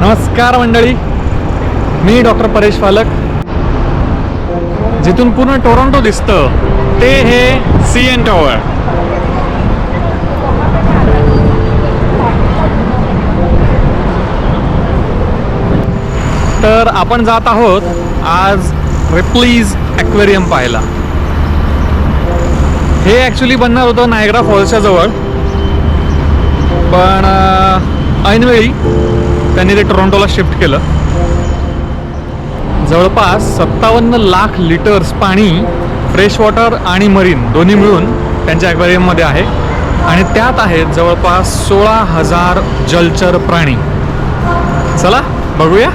नमस्कार मंडळी, मी डॉक्टर परेश फालक. जिथून पूर्ण टोरंटो दिसतं ते हे सीएन टॉवर. तर आपण जात आहोत आज रिप्लीज ॲक्वेरियम पाहायला. हे ॲक्च्युली बनणार होतं नायग्रा फॉल्सच्या जवळ, पण ऐनवेळी त्यांनी ते टोरंटोला शिफ्ट केलं. जवळपास 57 लाख लिटर्स पाणी फ्रेशवॉटर आणि मरीन दोन्ही मिळून त्यांच्या ॲक्वेरियममध्ये आहे आणि त्यात आहेत जवळपास 16,000 जलचर प्राणी. चला बघूया.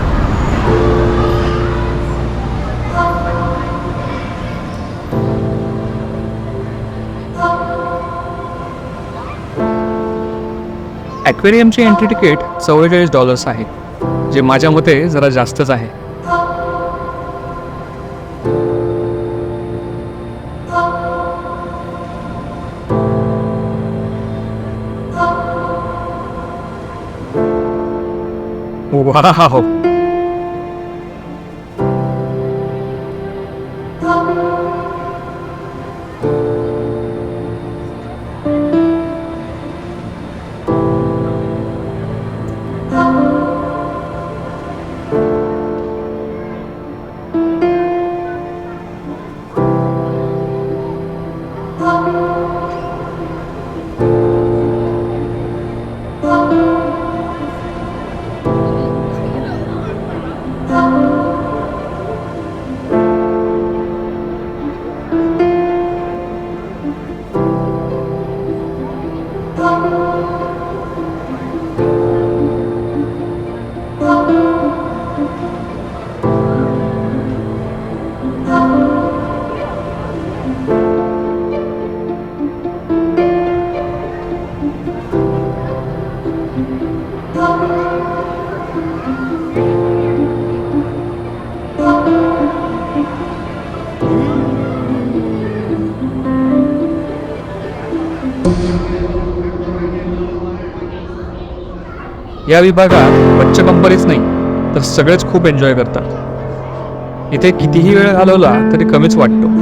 ॲक्वेरियमची एंट्री तिकीट $44 आहे, जे माझ्या मते जरा जास्तच आहे. वाव, या विभागात बच्चे कंपनीच नाही तर सगळेच खूप एन्जॉय करतात. इथे कितीही वेळ घालवला तरी कमीच वाटतो.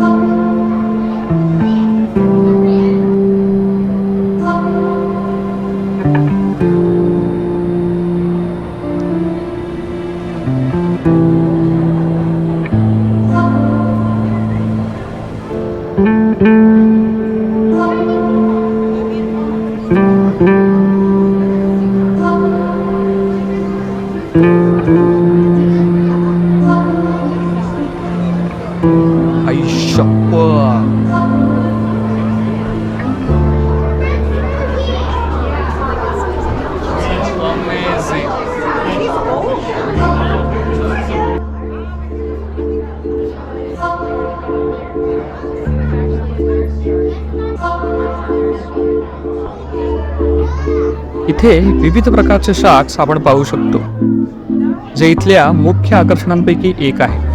इथे विविध प्रकारचे शार्क्स आपण पाहू शकतो, जे इथल्या मुख्य आकर्षणांपैकी एक आहे.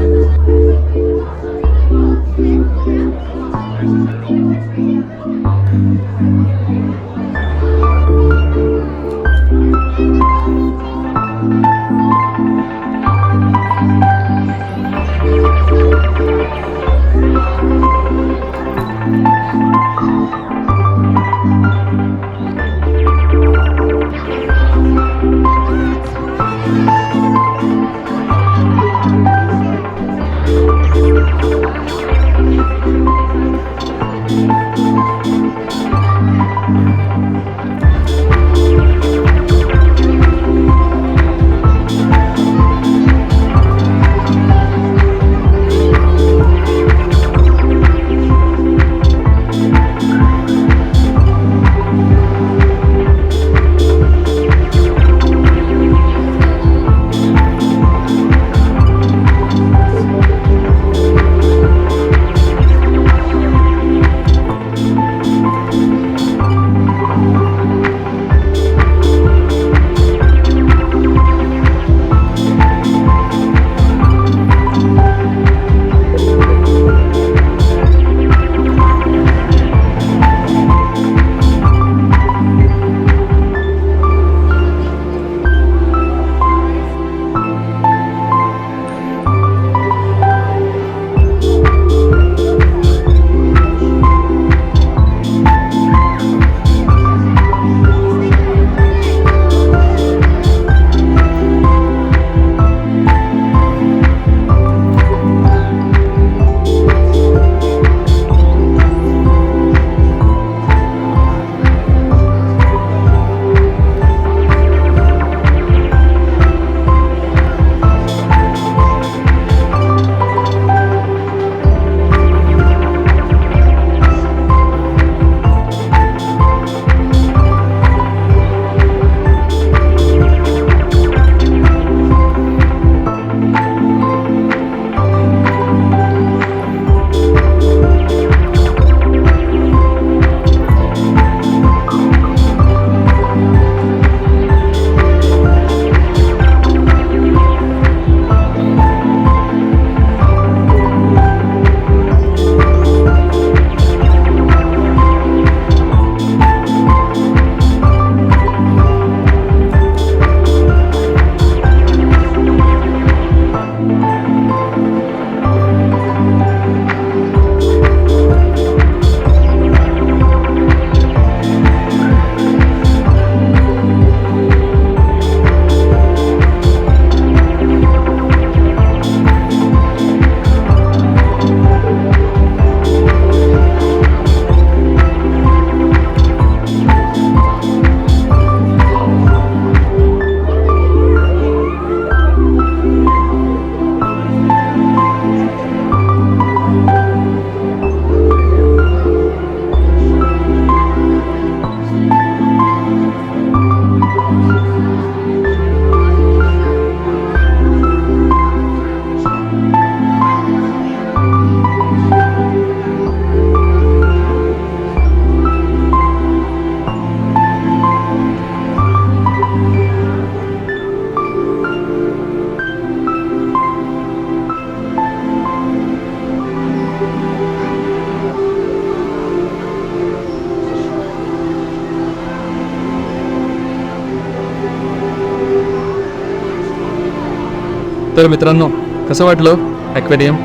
तर मित्रांनो, कसं वाटलं ॲक्वेरियम?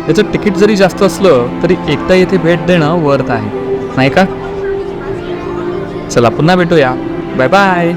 याचं तिकीट जरी जास्त असलं तरी एकदा येथे भेट देणं वर्थ आहे, नाही का? चला पुन्हा भेटूया. Bye bye.